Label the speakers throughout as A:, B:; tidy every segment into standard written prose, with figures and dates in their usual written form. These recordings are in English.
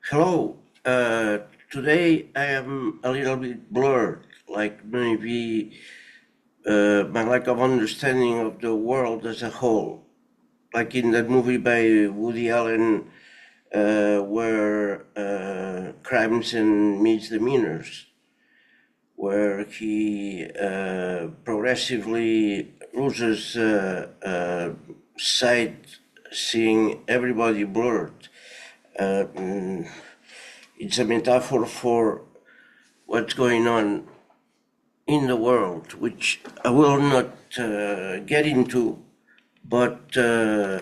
A: Hello. Today I am a little bit blurred, like maybe my lack of understanding of the world as a whole. Like in that movie by Woody Allen, where crimes and misdemeanors, where he progressively loses sight, seeing everybody blurred. Mm, it's a metaphor for what's going on in the world, which I will not get into, but I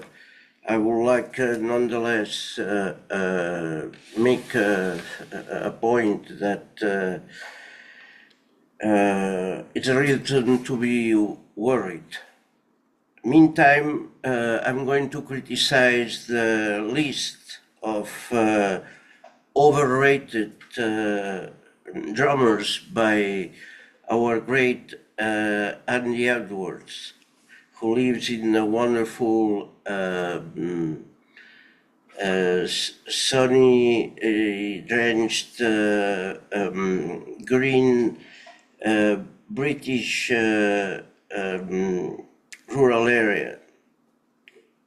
A: would like nonetheless make a point that it's a reason to be worried. Meantime, I'm going to criticize the list of overrated drummers by our great Andy Edwards, who lives in a wonderful, sunny, drenched, green British rural area.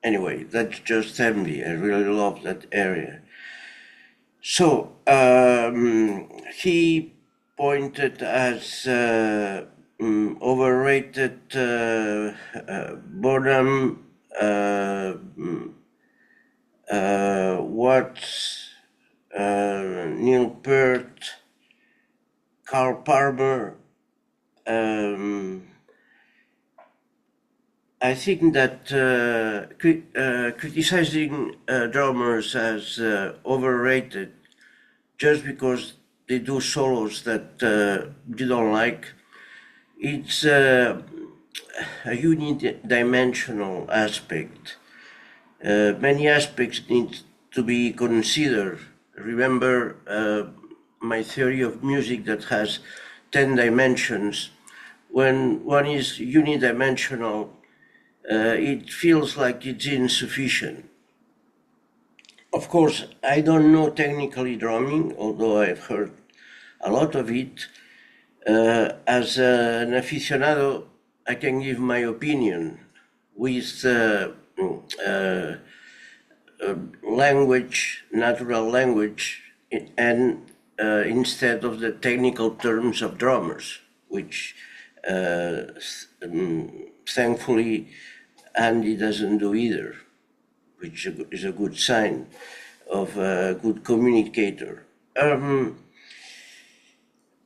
A: Anyway, that's just envy. I really love that area. So he pointed as overrated Bonham, Watts, Neil Peart, Carl Palmer. I think that criticizing drummers as overrated just because they do solos that you don't like, it's a unidimensional aspect. Many aspects need to be considered. Remember my theory of music that has 10 dimensions. When one is unidimensional, it feels like it's insufficient. Of course, I don't know technically drumming, although I've heard a lot of it. As an aficionado, I can give my opinion with language, natural language, and instead of the technical terms of drummers, which thankfully Andy doesn't do either, which is a good sign of a good communicator.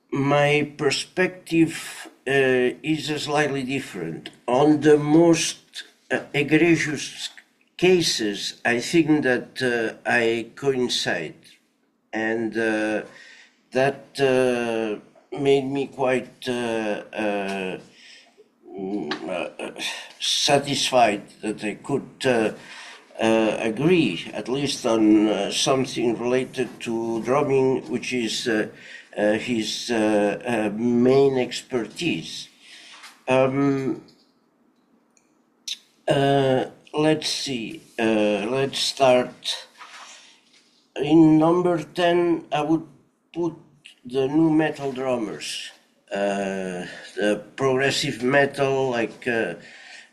A: My perspective is slightly different. On the most egregious cases, I think that I coincide, and that made me quite satisfied that I could agree, at least on something related to drumming, which is his main expertise. Let's see, let's start. In number 10, I would put the new metal drummers, the progressive metal like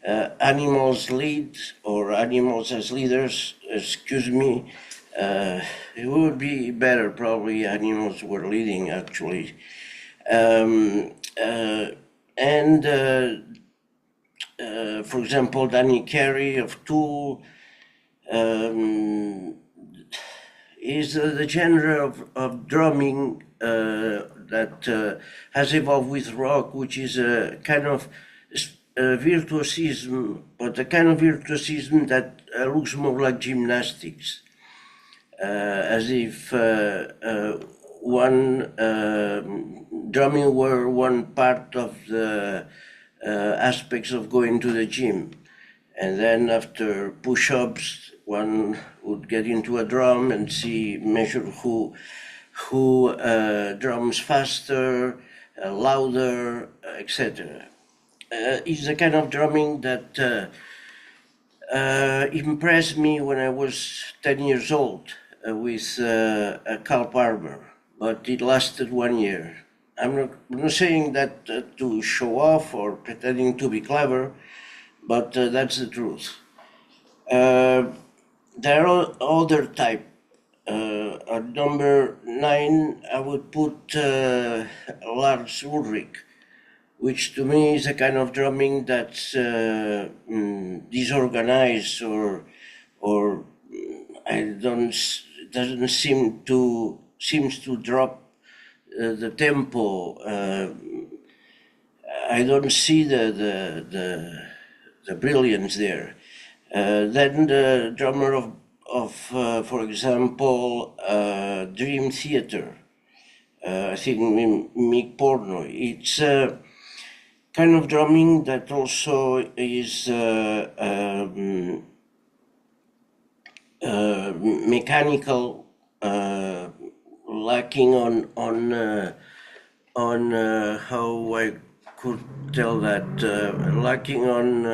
A: Animals Lead or Animals as Leaders, excuse me. It would be better probably Animals were leading actually. And for example, Danny Carey of Tool, is the genre of drumming that has evolved with rock, which is a kind of virtuosism, but a kind of virtuosism that looks more like gymnastics, as if one drumming were one part of the aspects of going to the gym. And then after push-ups, one would get into a drum and measure who drums faster, louder, etc. It's the kind of drumming that impressed me when I was 10 years old. with Carl Palmer, but it lasted 1 year. I'm not saying that to show off or pretending to be clever, but that's the truth. There are other type. At number 9, I would put Lars Ulrich, which to me is a kind of drumming that's disorganized or I don't doesn't seems to drop the tempo. I don't see the brilliance there. Then the drummer of for example, Dream Theater. I think Mick Porno. It's kind of drumming that also is mechanical, lacking on how I could tell that, lacking on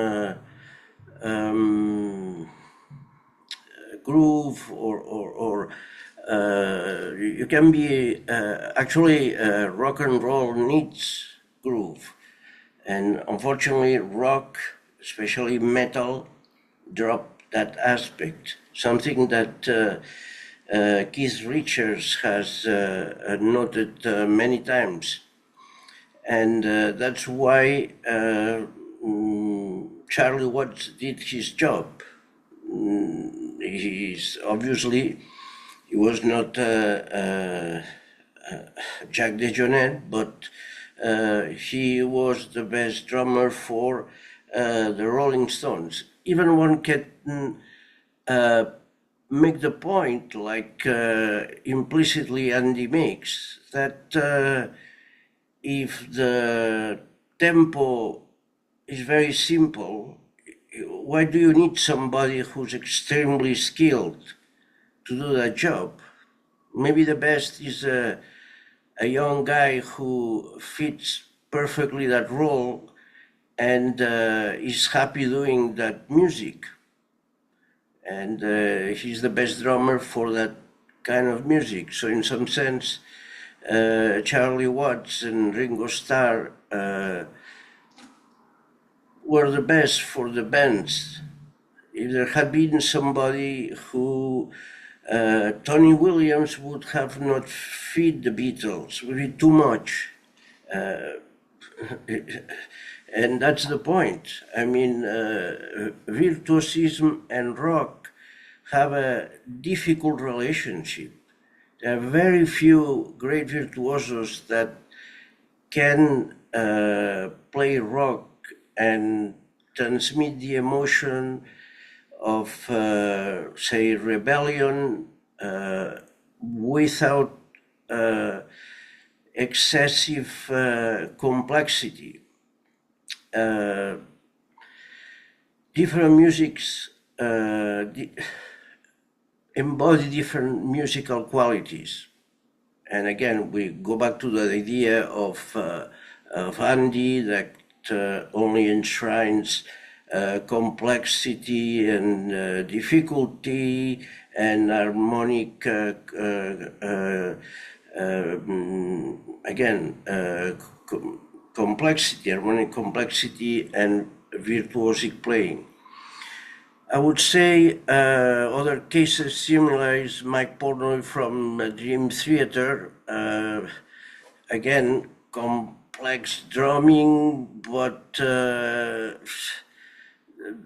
A: groove or you can be actually rock and roll needs groove, and unfortunately rock, especially metal, drop that aspect, something that Keith Richards has noted many times, and that's why Charlie Watts did his job. He was not Jack DeJohnette, but he was the best drummer for the Rolling Stones. Even one can make the point, like implicitly Andy makes, that if the tempo is very simple, why do you need somebody who's extremely skilled to do that job? Maybe the best is a young guy who fits perfectly that role and is happy doing that music. And he's the best drummer for that kind of music. So in some sense, Charlie Watts and Ringo Starr were the best for the bands. If there had been somebody who Tony Williams would have not fit the Beatles, would be too much. And that's the point. I mean, virtuosism and rock have a difficult relationship. There are very few great virtuosos that can play rock and transmit the emotion of, say, rebellion without excessive complexity. Different musics embody different musical qualities. And again, we go back to the idea of Andy that only enshrines complexity and difficulty and harmonic, complexity, harmonic complexity and virtuosic playing. I would say other cases similar is Mike Portnoy from Dream Theater. Again, complex drumming, but there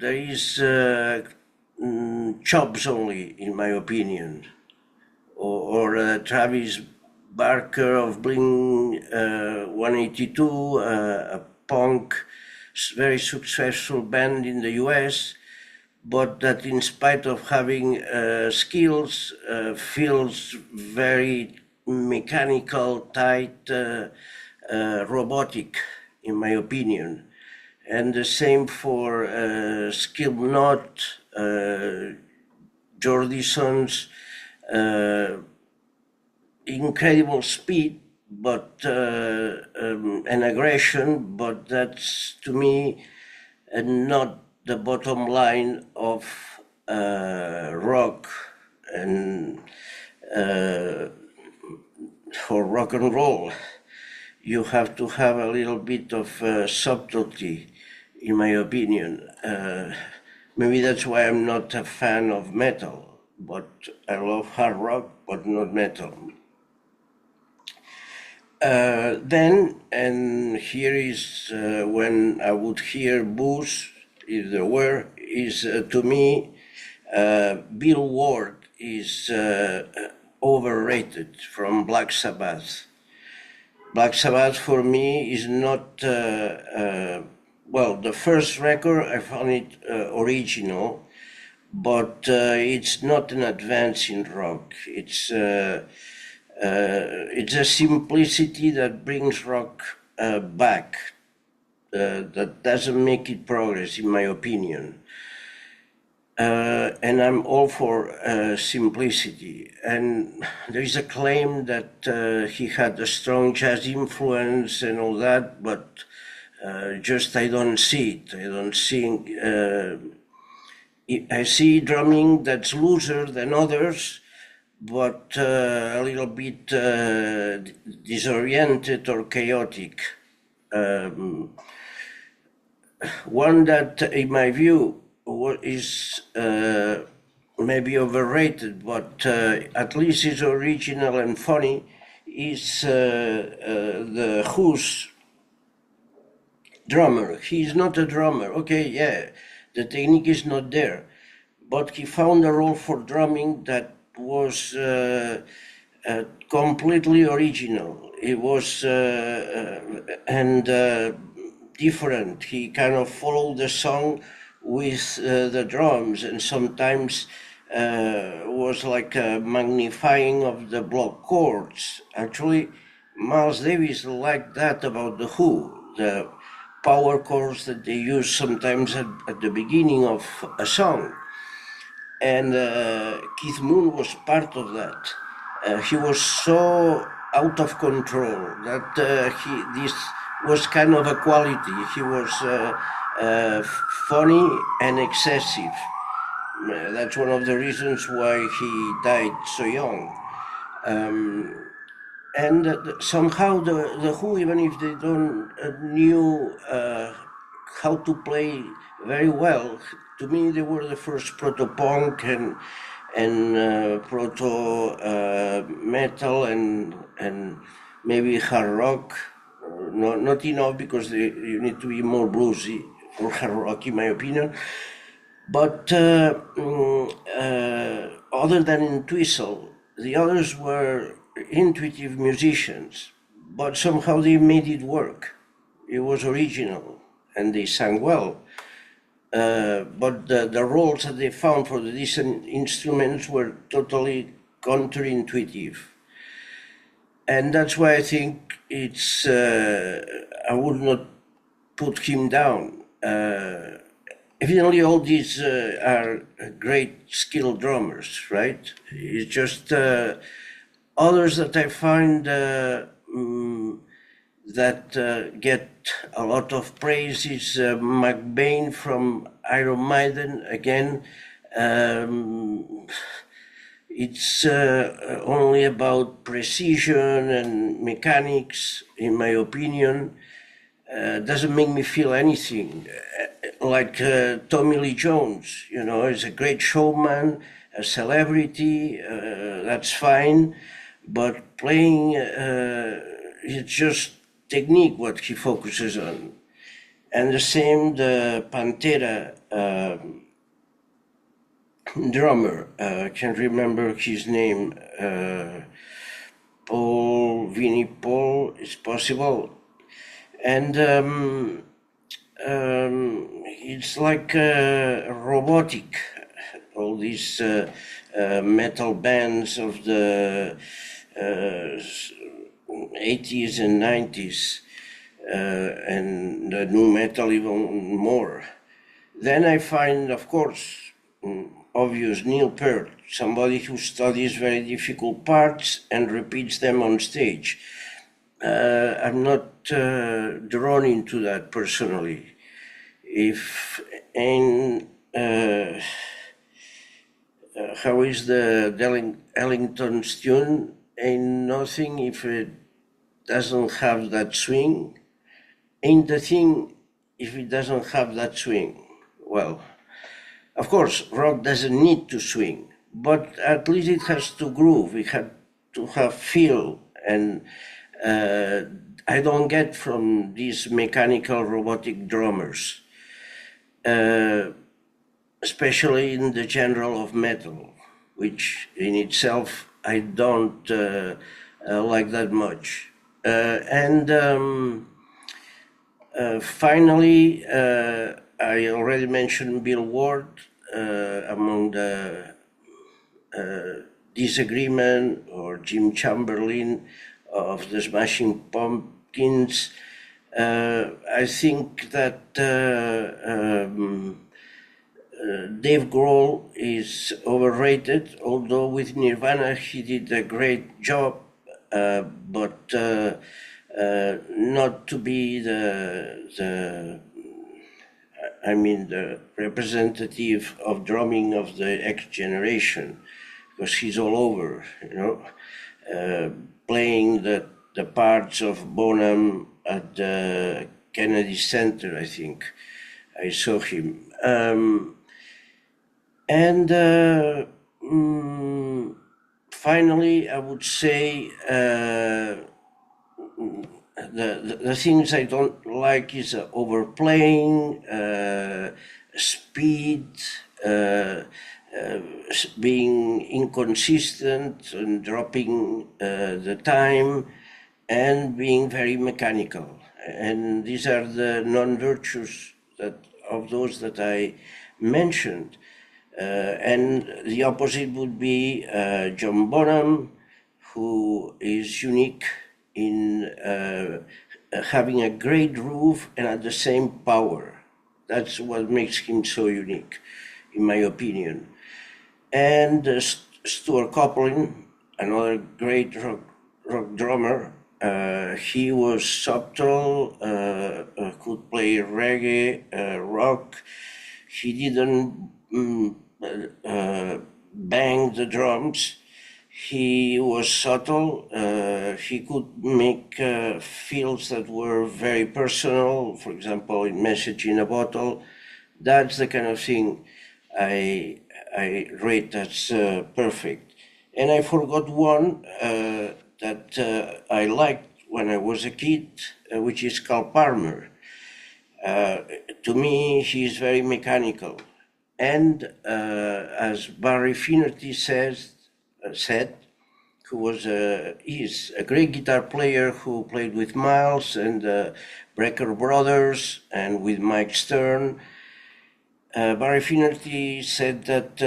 A: is chops only, in my opinion. Or Travis Barker of Blink 182, a punk, very successful band in the US, but that in spite of having skills, feels very mechanical, tight, robotic, in my opinion. And the same for Skilknot, Jordison's incredible speed, but and aggression, but that's to me not the bottom line of rock. And rock and roll. You have to have a little bit of subtlety, in my opinion. Maybe that's why I'm not a fan of metal, but I love hard rock, but not metal. Then, and here is when I would hear boos, if there were, is to me, Bill Ward is Overrated from Black Sabbath. Black Sabbath for me is not, well, the first record I found it original, but it's not an advance in rock. It's a simplicity that brings rock back, that doesn't make it progress, in my opinion. And I'm all for simplicity. And there is a claim that he had a strong jazz influence and all that, but just I don't see it. I don't see. I see drumming that's looser than others, but a little bit disoriented or chaotic. One that, in my view, is maybe overrated, but at least is original and funny, is the Who's drummer. He's not a drummer. Okay, yeah, the technique is not there, but he found a role for drumming that was completely original. It was different. He kind of followed the song with the drums, and sometimes was like a magnifying of the block chords. Actually, Miles Davis liked that about the Who, the power chords that they use sometimes at the beginning of a song. And Keith Moon was part of that. He was so out of control that this was kind of a quality. He was funny and excessive. That's one of the reasons why he died so young. And somehow the Who, even if they don't knew how to play very well, to me they were the first proto-punk and proto-metal and maybe hard rock. Not enough, because you need to be more bluesy for hard rock, in my opinion. But other than in Twistle, the others were intuitive musicians, but somehow they made it work. It was original, and they sang well. But the roles that they found for the different instruments were totally counterintuitive. And that's why I think it's, I would not put him down. Evidently, all these are great skilled drummers, right? It's just others that I find that get a lot of praise is McBain from Iron Maiden. Again, it's only about precision and mechanics, in my opinion. Doesn't make me feel anything. Like Tommy Lee Jones, you know, is a great showman, a celebrity, that's fine, but playing, it's just technique what he focuses on. And the same, the Pantera drummer, I can't remember his name, Vinnie Paul, it's possible. And it's like robotic, all these metal bands of the 80s and 90s, and the new metal even more. Then I find, of course, obvious, Neil Peart, somebody who studies very difficult parts and repeats them on stage. I'm not drawn into that personally. If how is the Ellington's tune? Ain't nothing if it doesn't have that swing ain't the thing if it doesn't have that swing. Well, of course, rock doesn't need to swing, but at least it has to groove. It had to have feel, and I don't get from these mechanical robotic drummers, especially in the genre of metal, which in itself I don't like that much. Finally, I already mentioned Bill Ward among the disagreement, or Jim Chamberlain of the Smashing Pumpkins. I think that Dave Grohl is overrated, although with Nirvana he did a great job, but not to be the representative of drumming of the X generation, because he's all over, playing the parts of Bonham at the Kennedy Center, I think. I saw him. Finally, I would say the things I don't like is overplaying, speed, being inconsistent and dropping the time, and being very mechanical. And these are the non-virtues of those that I mentioned. And the opposite would be John Bonham, who is unique in having a great groove and at the same power. That's what makes him so unique, in my opinion. And Stuart Copeland, another great rock drummer. He was subtle, could play reggae, rock. He didn't bang the drums. He was subtle. He could make feels that were very personal. For example, in Message in a Bottle. That's the kind of thing I rate as perfect. And I forgot one that I liked when I was a kid, which is Carl Palmer. To me, he is very mechanical. And as Barry Finnerty said, who is a great guitar player who played with Miles and the Brecker Brothers and with Mike Stern. Barry Finnerty said that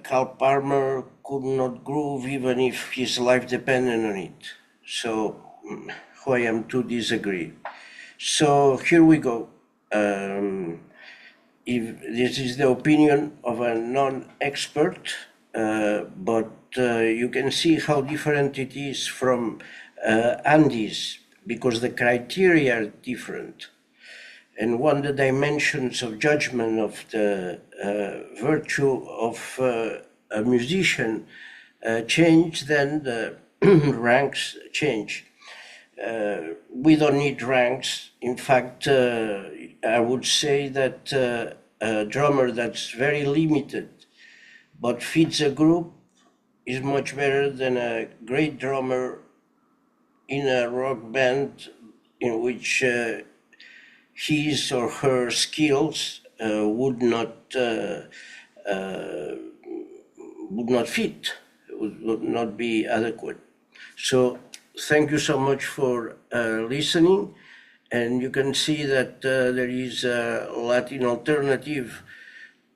A: Carl Palmer could not groove even if his life depended on it. So who I am to disagree. So here we go. If this is the opinion of a non-expert, but you can see how different it is from Andy's, because the criteria are different. And one, the dimensions of judgment of the virtue of a musician change, then the ranks change. We don't need ranks. In fact, I would say that a drummer that's very limited but fits a group is much better than a great drummer in a rock band in which his or her skills would not fit, would not be adequate. So thank you so much for listening. And you can see that there is a Latin alternative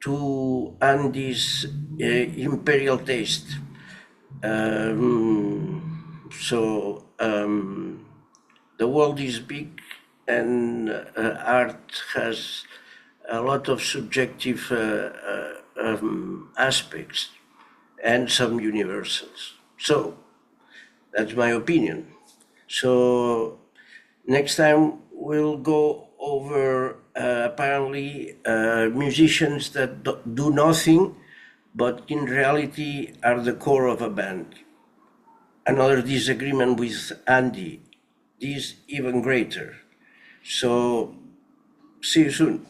A: to Andy's imperial taste. The world is big, and art has a lot of subjective aspects and some universals. So that's my opinion. So next time we'll go over apparently musicians that do nothing, but in reality are the core of a band. Another disagreement with Andy. is even greater. So see you soon.